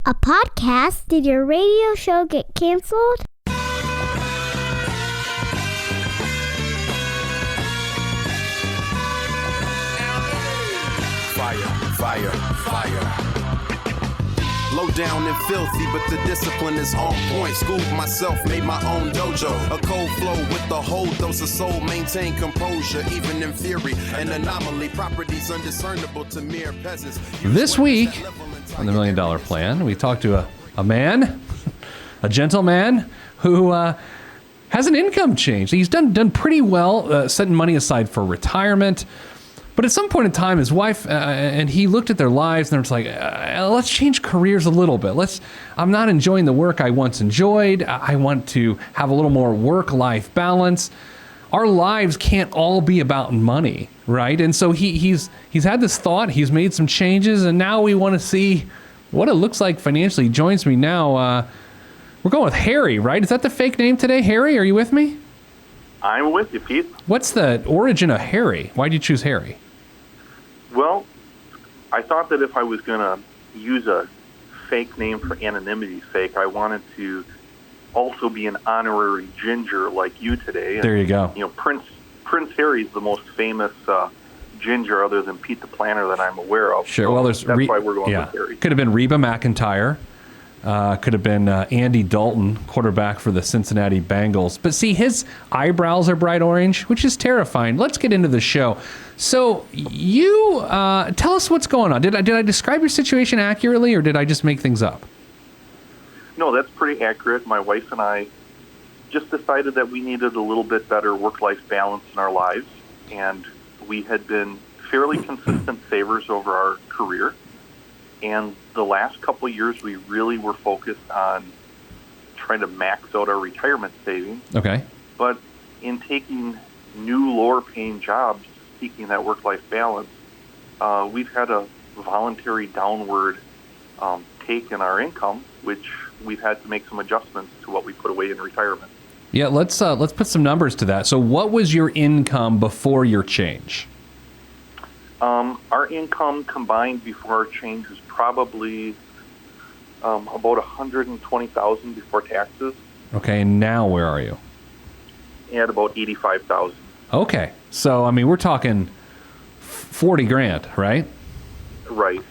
A podcast? Did your radio show get canceled? Fire. Low down and filthy, but the discipline is on point. Schooled myself, made my own dojo. A cold flow with the whole dose of soul. Maintain composure, even in theory. An anomaly, properties undiscernible to mere peasants. This week, on the $1 Million Plan, we talked to a man, a gentleman, who has an income change. He's done pretty well setting money aside for retirement. But at some point in time, his wife and he looked at their lives and it's like, let's change careers a little bit. I'm not enjoying the work I once enjoyed. I want to have a little more work-life balance. Our lives can't all be about money, right? And so he's had this thought. He's made some changes, and now we want to see what it looks like financially. He joins me now. We're going with Harry, right? Is that the fake name today? Harry, are you with me? I'm with you, Pete. What's the origin of Harry? Why did you choose Harry? Well, I thought that if I was going to use a fake name for anonymity's sake, I wanted to also be an honorary ginger like you today. There you go. You know, Prince Harry's the most famous ginger other than Pete the Planner that I'm aware of. Sure. So well, that's why we're going with Harry. Could have been Reba McEntire. Could have been Andy Dalton, quarterback for the Cincinnati Bengals. But see, his eyebrows are bright orange, which is terrifying. Let's get into the show. So you tell us what's going on. Did I describe your situation accurately, or did I just make things up? No, that's pretty accurate. My wife and I just decided that we needed a little bit better work-life balance in our lives, and we had been fairly consistent savers over our career. And the last couple of years, we really were focused on trying to max out our retirement savings. Okay. But in taking new, lower-paying jobs, seeking that work-life balance, we've had a voluntary downward take in our income, which we've had to make some adjustments to what we put away in retirement. Yeah, let's put some numbers to that. So what was your income before your change? Our income combined before our change was probably about $120,000 before taxes. Okay, and now where are you? At about $85,000. Okay, so I mean we're talking $40,000, right? Right.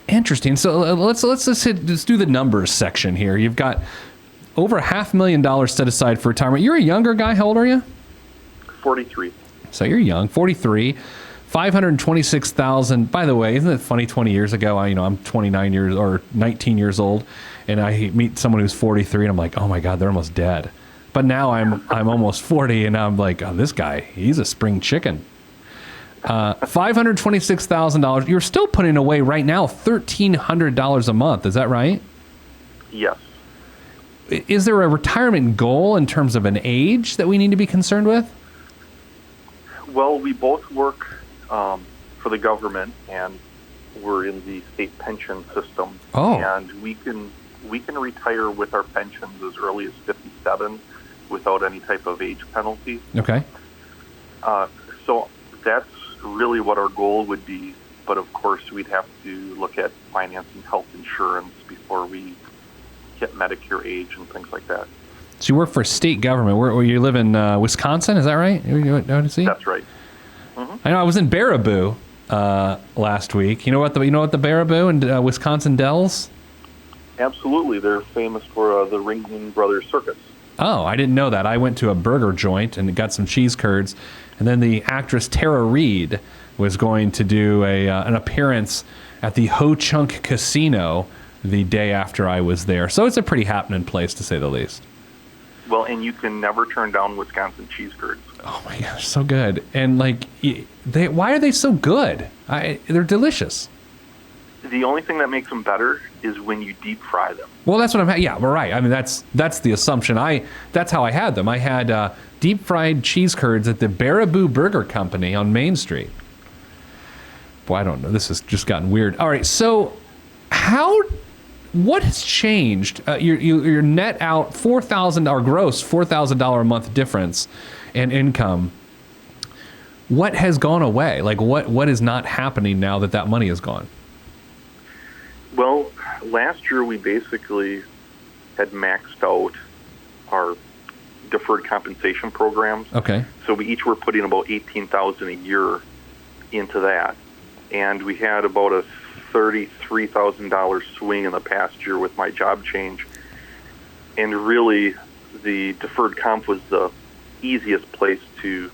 Interesting. So let's do the numbers section here. You've got over $500,000 set aside for retirement. You're a younger guy. How old are you? 43. So you're young, 43, $526,000. By the way, isn't it funny? 20 years ago, I'm 29 years or 19 years old, and I meet someone who's 43, and I'm like, oh my God, they're almost dead. But now I'm almost 40, and I'm like, oh, this guy, he's a spring chicken. $526,000. You're still putting away right now $1,300 a month. Is that right? Yes. Is there a retirement goal in terms of an age that we need to be concerned with? Well, we both work for the government, and we're in the state pension system. Oh. And we can retire with our pensions as early as 57 without any type of age penalty. Okay. So that's really what our goal would be. But of course, we'd have to look at financing health insurance before we hit Medicare age and things like that. So you work for state government. Where you live in Wisconsin, is that right? That's right. Mm-hmm. I know. I was in Baraboo last week. You know what the Baraboo and Wisconsin Dells? Absolutely, they're famous for the Ringling Brothers Circus. Oh, I didn't know that. I went to a burger joint and got some cheese curds, and then the actress Tara Reid was going to do an appearance at the Ho Chunk Casino the day after I was there. So it's a pretty happening place, to say the least. Well, and you can never turn down Wisconsin cheese curds. Oh my gosh, so good. And why are they so good? They're delicious. The only thing that makes them better is when you deep fry them. Well, that's what yeah, we're right. I mean, that's the assumption. That's how I had them. I had deep fried cheese curds at the Baraboo Burger Company on Main Street. Boy, I don't know. This has just gotten weird. All right, so what has changed? Your net out $4,000 or gross $4,000 a month difference in income. What has gone away? Like what is not happening now that money is gone? Well, last year we basically had maxed out our deferred compensation programs. Okay. So we each were putting about $18,000 a year into that, and we had about a $33,000 swing in the past year with my job change. And really, the deferred comp was the easiest place to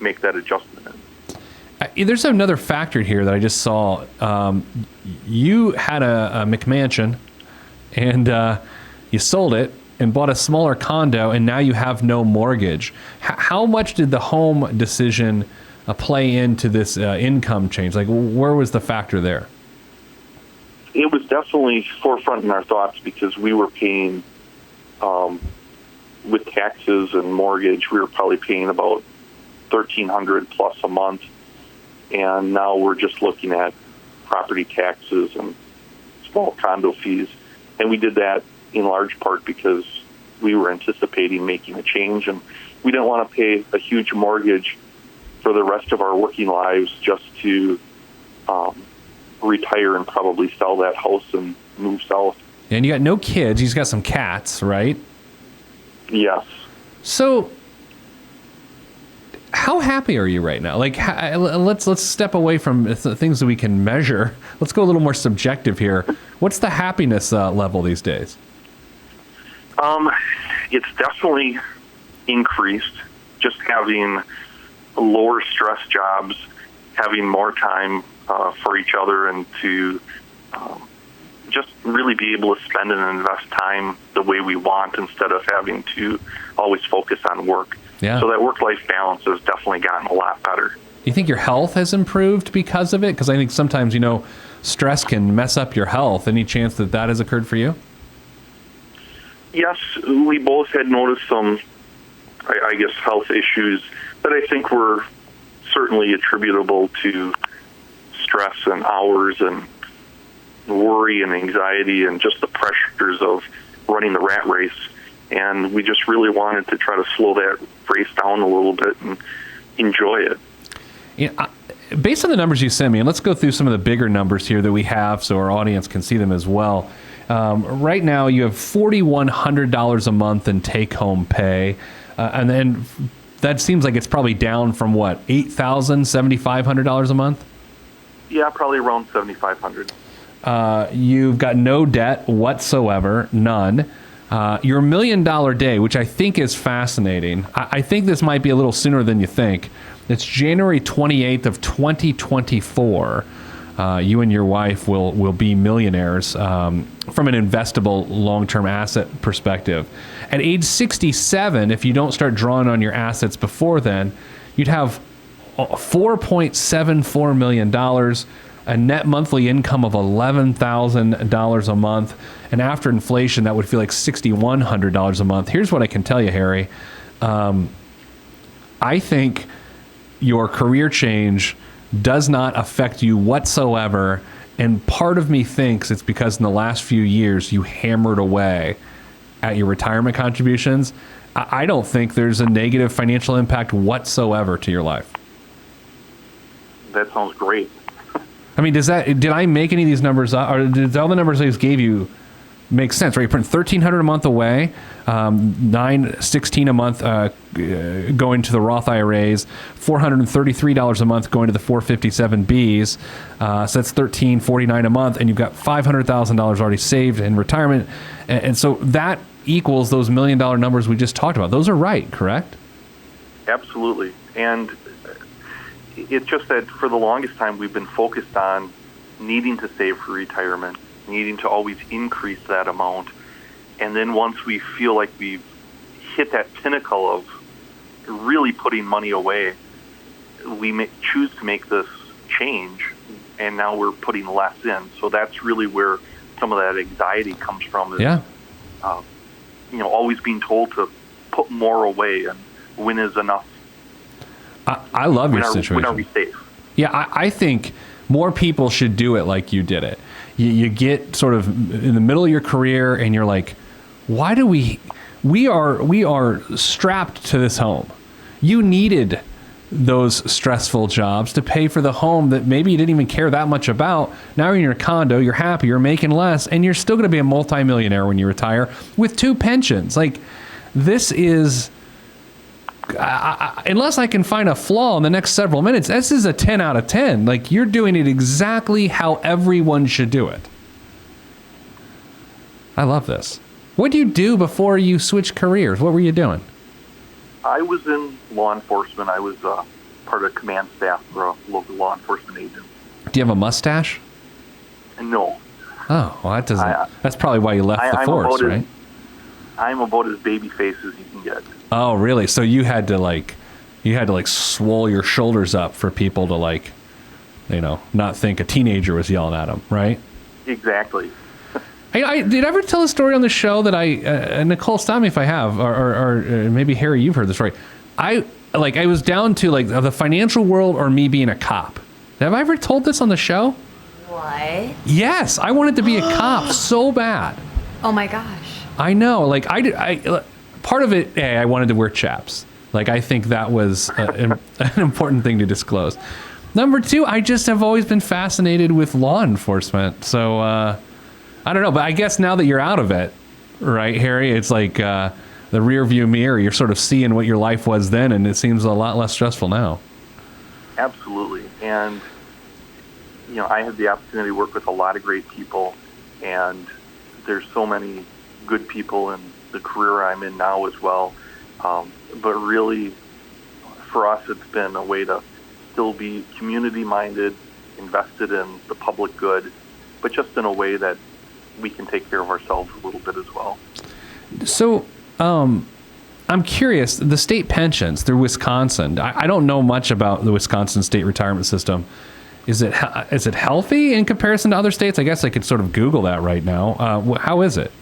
make that adjustment in. There's another factor here that I just saw. You had a McMansion, and you sold it and bought a smaller condo, and now you have no mortgage. How much did the home decision play into this income change? Like, where was the factor there? It was definitely forefront in our thoughts because we were paying, with taxes and mortgage, we were probably paying about $1,300 plus a month. And now we're just looking at property taxes and small condo fees. And we did that in large part because we were anticipating making a change, and we didn't want to pay a huge mortgage for the rest of our working lives just to retire and probably sell that house and move south. And you got no kids. He's got some cats, right? Yes. So how happy are you right now? Like, let's step away from things that we can measure. Let's go a little more subjective here. What's the happiness level these days? It's definitely increased. Just having lower stress jobs, having more time for each other, and to just really be able to spend and invest time the way we want instead of having to always focus on work. Yeah. So that work-life balance has definitely gotten a lot better. Do you think your health has improved because of it? Because I think sometimes, stress can mess up your health. Any chance that has occurred for you? Yes, we both had noticed some, I guess, health issues that I think were certainly attributable to stress and hours and worry and anxiety and just the pressures of running the rat race. And we just really wanted to try to slow that race down a little bit and enjoy it. Yeah, based on the numbers you sent me, and let's go through some of the bigger numbers here that we have so our audience can see them as well. Right now, you have $4,100 a month in take-home pay, and then that seems like it's probably down from what, $8,000, $7,500 a month? Yeah, probably around $7,500. You've got no debt whatsoever, none. Your $1 million day, which I think is fascinating. I think this might be a little sooner than you think. It's January 28th of 2024. You and your wife will be millionaires from an investable long-term asset perspective. At age 67, if you don't start drawing on your assets before then, you'd have $4.74 million, a net monthly income of $11,000 a month, and after inflation, that would feel like $6,100 a month. Here's what I can tell you, Harry. I think your career change does not affect you whatsoever, and part of me thinks it's because in the last few years you hammered away at your retirement contributions. I don't think there's a negative financial impact whatsoever to your life. That sounds great. I mean, did I make any of these numbers up, or did all the numbers I just gave you make sense, right? You're putting $1,300 a month away, $916 a month going to the Roth IRAs, $433 a month going to the 457Bs. So that's $1,349 a month, and you've got $500,000 already saved in retirement, and so that equals those $1 million numbers we just talked about. Those are right, correct? Absolutely, and it's just that for the longest time we've been focused on needing to save for retirement, needing to always increase that amount. And then once we feel like we've hit that pinnacle of really putting money away, we choose to make this change, and now we're putting less in. So that's really where some of that anxiety comes from. Is, yeah. Always being told to put more away, and when is enough? I love your situation. When are we safe? Yeah, I think more people should do it like you did it. You get sort of in the middle of your career and you're like, why do we are strapped to this home. You needed those stressful jobs to pay for the home that maybe you didn't even care that much about. Now you're in your condo, you're happy, you're making less, and you're still going to be a multimillionaire when you retire with 2 pensions. Like, this is, unless I can find a flaw in the next several minutes, this is a 10 out of 10. Like, you're doing it exactly how everyone should do it. I love this. What did you do before you switched careers? What were you doing? I was in law enforcement. I was part of command staff for a local law enforcement agent. Do you have a mustache? No. Oh, well, that doesn't. That's probably why you left the force, right? I'm about as baby face as you can get. Oh, really? So you had to swole your shoulders up for people to not think a teenager was yelling at them, right? Exactly. I did I ever tell a story on the show that Nicole, stop me if I have, or maybe Harry, you've heard the story. I was down to the financial world or me being a cop. Have I ever told this on the show? What? Yes, I wanted to be a cop so bad. Oh my gosh. I know. Part of it, I wanted to wear chaps. I think that was an important thing to disclose. Number 2, I just have always been fascinated with law enforcement. So, I don't know, but I guess now that you're out of it, right, Harry, it's like the rear view mirror. You're sort of seeing what your life was then, and it seems a lot less stressful now. Absolutely. And, I had the opportunity to work with a lot of great people, and there's so many good people in the career I'm in now as well. But really, for us, it's been a way to still be community-minded, invested in the public good, but just in a way that we can take care of ourselves a little bit as well. So, I'm curious, the state pensions through Wisconsin, I don't know much about the Wisconsin state retirement system. Is it healthy in comparison to other states? I guess I could sort of Google that right now. How is it?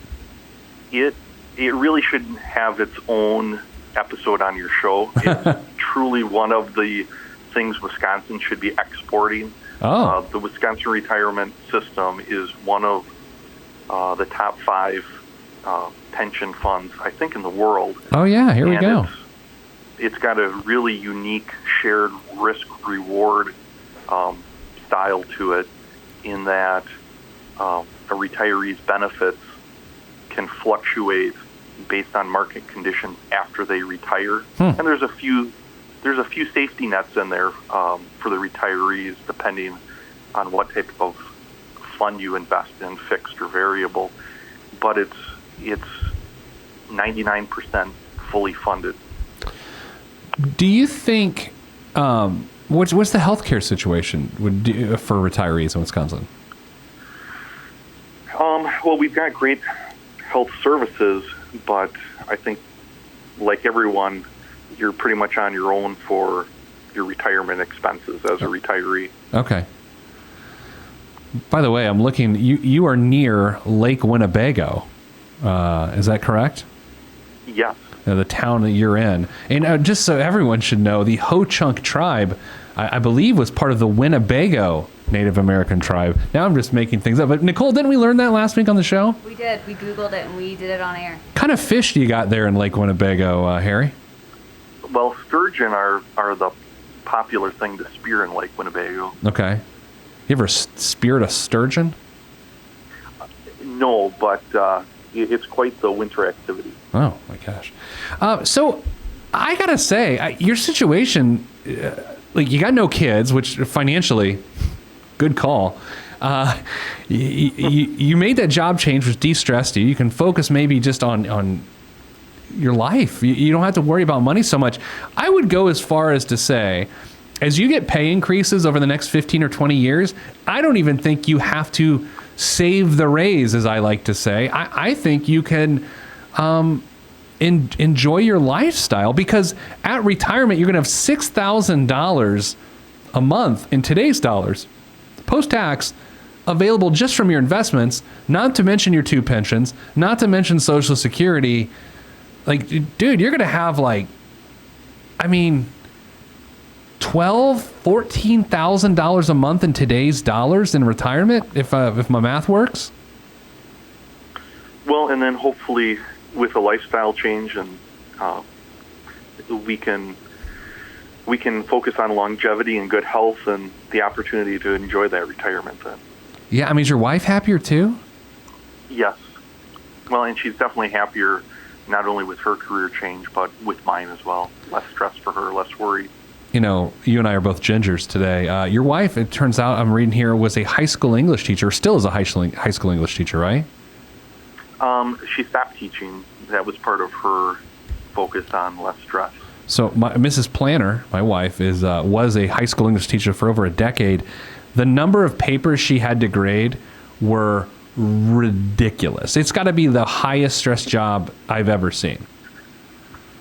It really should have its own episode on your show. It's truly one of the things Wisconsin should be exporting. Oh. The Wisconsin retirement system is one of the top 5 pension funds, I think, in the world. Oh, yeah, here we go. It's got a really unique shared risk-reward style to it, in that a retiree's benefits can fluctuate based on market conditions after they retire. And there's a few safety nets in there for the retirees, depending on what type of fund you invest in, fixed or variable. But it's 99% fully funded. Do you think what's the healthcare situation for retirees in Wisconsin? Well, we've got great health services, but I think, like everyone, you're pretty much on your own for your retirement expenses as a retiree. Okay. By the way, I'm looking. You are near Lake Winnebago. Is that correct? Yes. The town that you're in. And just so everyone should know, the Ho-Chunk tribe, I believe, was part of the Winnebago Native American tribe. Now I'm just making things up. But Nicole, didn't we learn that last week on the show? We did. We Googled it and we did it on air. What kind of fish do you got there in Lake Winnebago, Harry? Well, sturgeon are the popular thing to spear in Lake Winnebago. Okay. You ever speared a sturgeon? No, but it's quite the winter activity. Oh, my gosh. So I got to say, your situation, you got no kids, which financially, good call. You made that job change, which de-stressed you. You can focus maybe just on your life. You don't have to worry about money so much. I would go as far as to say, as you get pay increases over the next 15 or 20 years, I don't even think you have to save the raise, as I like to say. I think you can enjoy your lifestyle, because at retirement, you're going to have $6,000 a month in today's dollars, post-tax, available just from your investments, not to mention your 2 pensions, not to mention Social Security. Dude, you're going to have $12,000-$14,000 a month in today's dollars in retirement, if my math works. Well, and then hopefully with a lifestyle change, and we can we can focus on longevity and good health and the opportunity to enjoy that retirement then. Yeah, I mean, is your wife happier too? Yes. Well, and she's definitely happier not only with her career change, but with mine as well. Less stress for her, less worry. You know, you and I are both gingers today. Your wife, it turns out, I'm reading here, was a high school English teacher, or still is a high school English teacher, right? She stopped teaching. That was part of her focus on less stress. So Mrs. Planner, my wife, was a high school English teacher for over a decade. The number of papers she had to grade were ridiculous. It's got to be the highest stress job I've ever seen.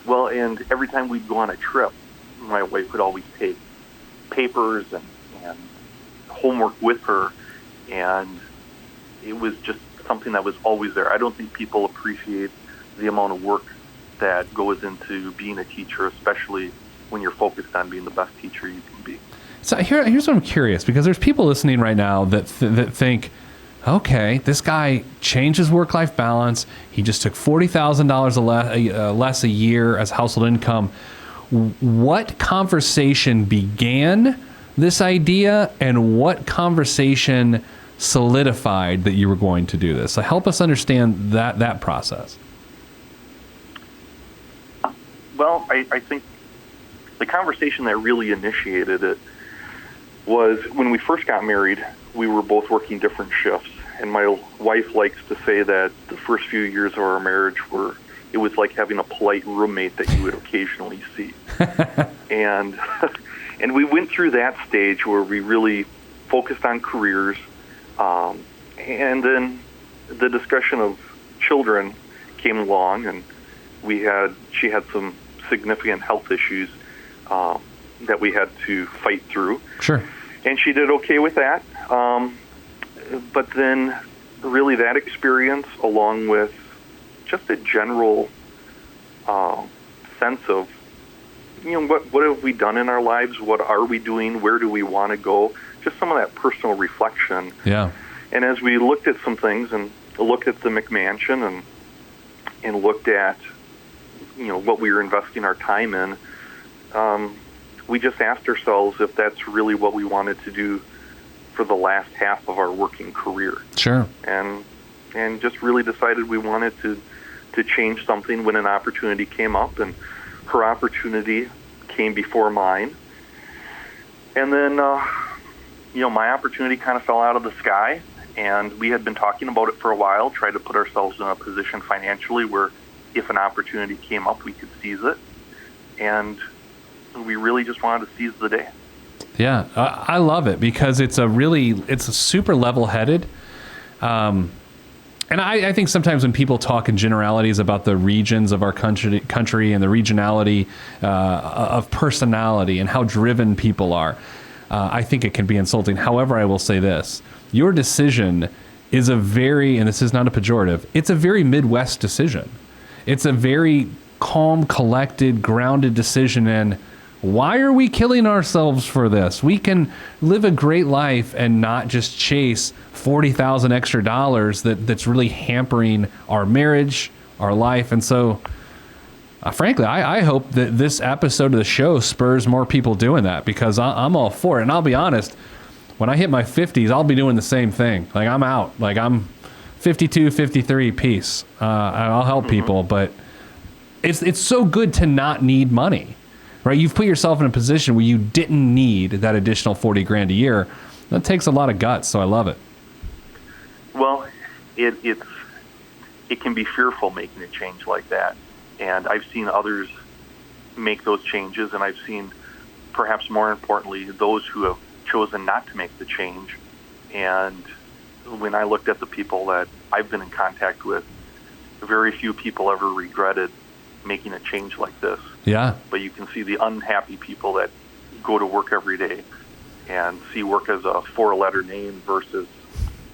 Well, and every time we'd go on a trip, my wife would always take papers and homework with her, and it was just something that was always there. I don't think people appreciate the amount of work that goes into being a teacher, especially when you're focused on being the best teacher you can be. So here's what I'm curious, because there's people listening right now that think, okay, this guy changed his work-life balance. He just took $40,000 less a year as household income. What conversation began this idea, and what conversation solidified that you were going to do this? So help us understand that process. Well, I think the conversation that really initiated it was when we first got married. We were both working different shifts, and my wife likes to say that the first few years of our marriage it was like having a polite roommate that you would occasionally see. and we went through that stage where we really focused on careers, and then the discussion of children came along, and she had some significant health issues that we had to fight through. Sure. And she did okay with that. But then really that experience, along with just a general sense of, what have we done in our lives? What are we doing? Where do we want to go? Just some of that personal reflection. Yeah. And as we looked at some things and looked at the McMansion and looked at, what we were investing our time in, we just asked ourselves if that's really what we wanted to do for the last half of our working career. Sure. And just really decided we wanted to change something when an opportunity came up, and her opportunity came before mine. And then, my opportunity kind of fell out of the sky, and we had been talking about it for a while, tried to put ourselves in a position financially where if an opportunity came up, we could seize it. And we really just wanted to seize the day. Yeah, I love it because it's a super level-headed. And I think sometimes when people talk in generalities about the regions of our country and the regionality of personality and how driven people are, I think it can be insulting. However, I will say this. Your decision is and this is not a pejorative, it's a very Midwest decision. It's a very calm, collected, grounded decision in, why are we killing ourselves for this? We can live a great life and not just chase $40,000 extra that's really hampering our marriage, our life. And so, frankly, I hope that this episode of the show spurs more people doing that, because I'm all for it. And I'll be honest, when I hit my 50s, I'll be doing the same thing. Like, I'm out. Like, I'm 52, 53, peace. I'll help people, but it's so good to not need money. Right, you've put yourself in a position where you didn't need that additional $40,000 a year. That takes a lot of guts, so I love it. Well, it can be fearful making a change like that, and I've seen others make those changes, and I've seen, perhaps more importantly, those who have chosen not to make the change. And when I looked at the people that I've been in contact with, very few people ever regretted making a change like this. Yeah. But you can see the unhappy people that go to work every day and see work as a four-letter name versus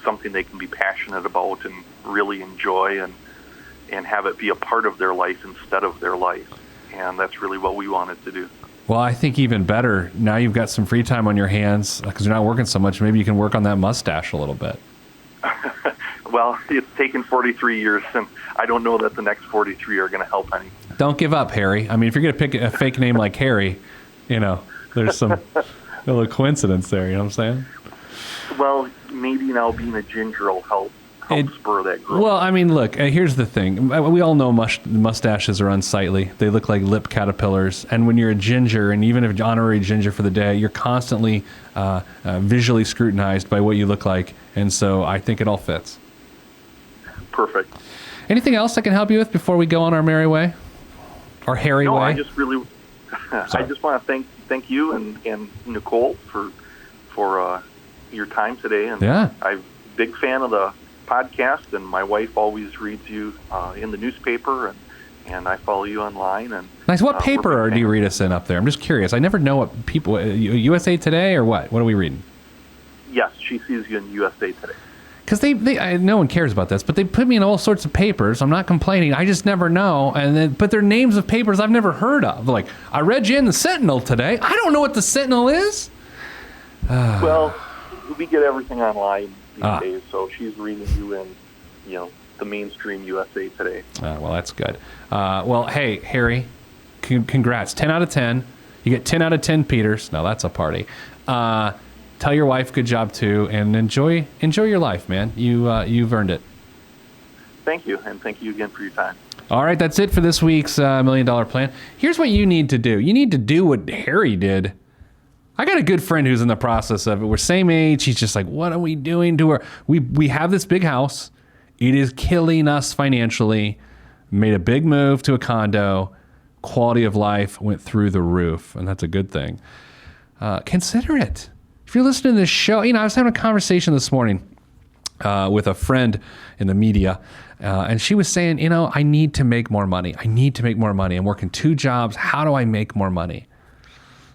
something they can be passionate about and really enjoy and have it be a part of their life instead of their life. And that's really what we wanted to do. Well, I think even better, now you've got some free time on your hands because you're not working so much. Maybe you can work on that mustache a little bit. Well, it's taken 43 years, and I don't know that the next 43 are going to help any. Don't give up, Harry. I mean, if you're going to pick a fake name like Harry, There's some little coincidence there, you know what I'm saying? Well, maybe now being a ginger will help spur that growth. Well, I mean, look, here's the thing. We all know mustaches are unsightly. They look like lip caterpillars. And when you're a ginger, and even if you're honorary ginger for the day, you're constantly visually scrutinized by what you look like. And so I think it all fits. Perfect. Anything else I can help you with before we go on our merry way? Our hairy way? I just really, I just want to thank you and Nicole for your time today. And yeah. I'm a big fan of the podcast, and my wife always reads you in the newspaper, and I follow you online. And nice. What paper do you read us in up there? I'm just curious. I never know what people. USA Today or what? What are we reading? Yes, she sees you in USA Today. Because no one cares about this, but they put me in all sorts of papers. I'm not complaining. I just never know. And then, but they're names of papers I've never heard of. Like, I read you in the Sentinel today. I don't know what the Sentinel is. Well, we get everything online these days, so she's reading you in, the mainstream USA Today. Well, that's good. Well, hey, Harry, congrats. 10 out of 10. You get 10 out of 10 Peters. Now that's a party. Tell your wife good job too, and enjoy your life, man. You've earned it. Thank you, and thank you again for your time. All right, that's it for this week's $1 Million Plan. Here's what you need to do. You need to do what Harry did. I got a good friend who's in the process of it. We're same age. He's just like, what are we doing to her? We have this big house. It is killing us financially. Made a big move to a condo. Quality of life went through the roof, and that's a good thing. Consider it. If you're listening to this show, I was having a conversation this morning with a friend in the media, and she was saying, I need to make more money. I need to make more money. I'm working 2 jobs. How do I make more money?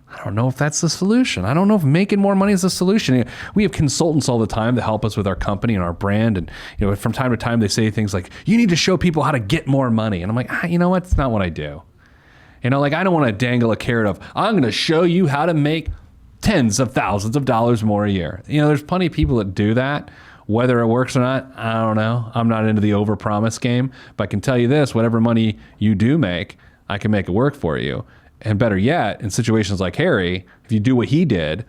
I don't know if that's the solution. I don't know if making more money is the solution. We have consultants all the time that help us with our company and our brand. And, from time to time, they say things like, you need to show people how to get more money. And I'm like, you know what? It's not what I do. I don't want to dangle a carrot of, I'm going to show you how to make tens of thousands of dollars more a year. There's plenty of people that do that. Whether it works or not, I don't know. I'm not into the overpromise game. But I can tell you this, whatever money you do make, I can make it work for you. And better yet, in situations like Harry, if you do what he did,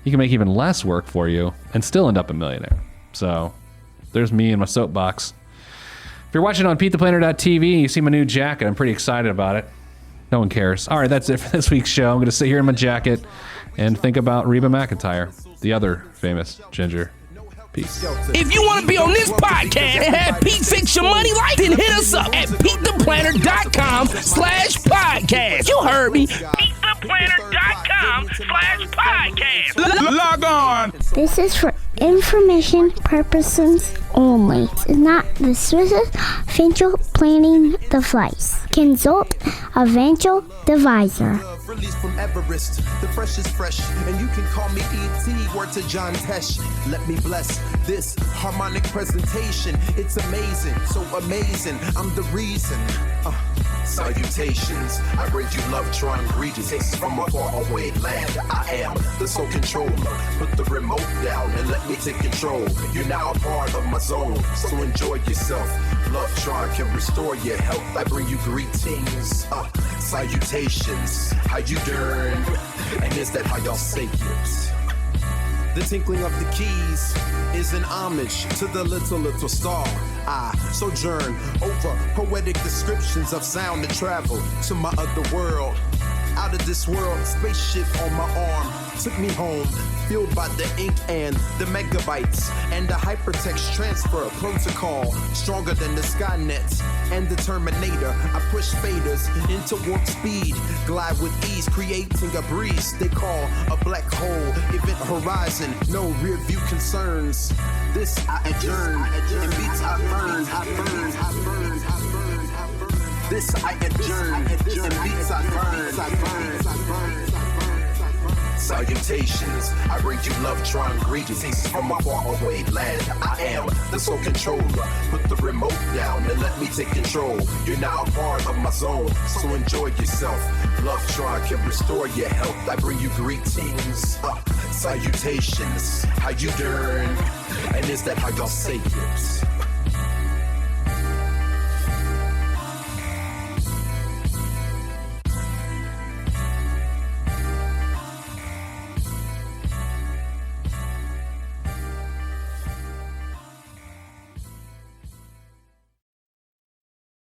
he can make even less work for you and still end up a millionaire. So there's me and my soapbox. If you're watching on PeteThePlanner.tv, you see my new jacket. I'm pretty excited about it. No one cares. All right, that's it for this week's show. I'm going to sit here in my jacket and think about Reba McEntire, the other famous ginger. Peace. If you want to be on this podcast and have Pete fix your money life, then hit us up at PeteThePlanner.com/podcast. You heard me. PeteThePlanner.com/podcast. Log on. This is for information purposes only. It's not the Swiss financial planning device. Consult a financial advisor. Released from Everest, the fresh is fresh, and you can call me E.T. Word to John Tesh. Let me bless this harmonic presentation. It's amazing, so amazing. I'm the reason. Salutations, I bring you love, trying greetings from a faraway land. I am the sole controller. Put the remote down and let me take control. You're now a part of my zone, so enjoy yourself. Love Tron can restore your health. I bring you greetings, salutations. How you doing? And is that how y'all say it? The tinkling of the keys is an homage to the little star. I sojourn over poetic descriptions of sound and travel to my other world. Out of this world, spaceship on my arm took me home, fueled by the ink and the megabytes and the hypertext transfer protocol, stronger than the Skynet and the Terminator. I push faders into warp speed, glide with ease, creating a breeze they call a black hole. Event horizon, no rear view concerns. This I adjourn, in beats I burn, This I adjourn, in beats I burn, Salutations, I bring you love, trying greetings from a faraway land. I am the sole controller. Put the remote down and let me take control. You're now a part of my zone, so enjoy yourself. Love Tron can restore your health. I bring you greetings, salutations. How you doing? And is that how y'all say it?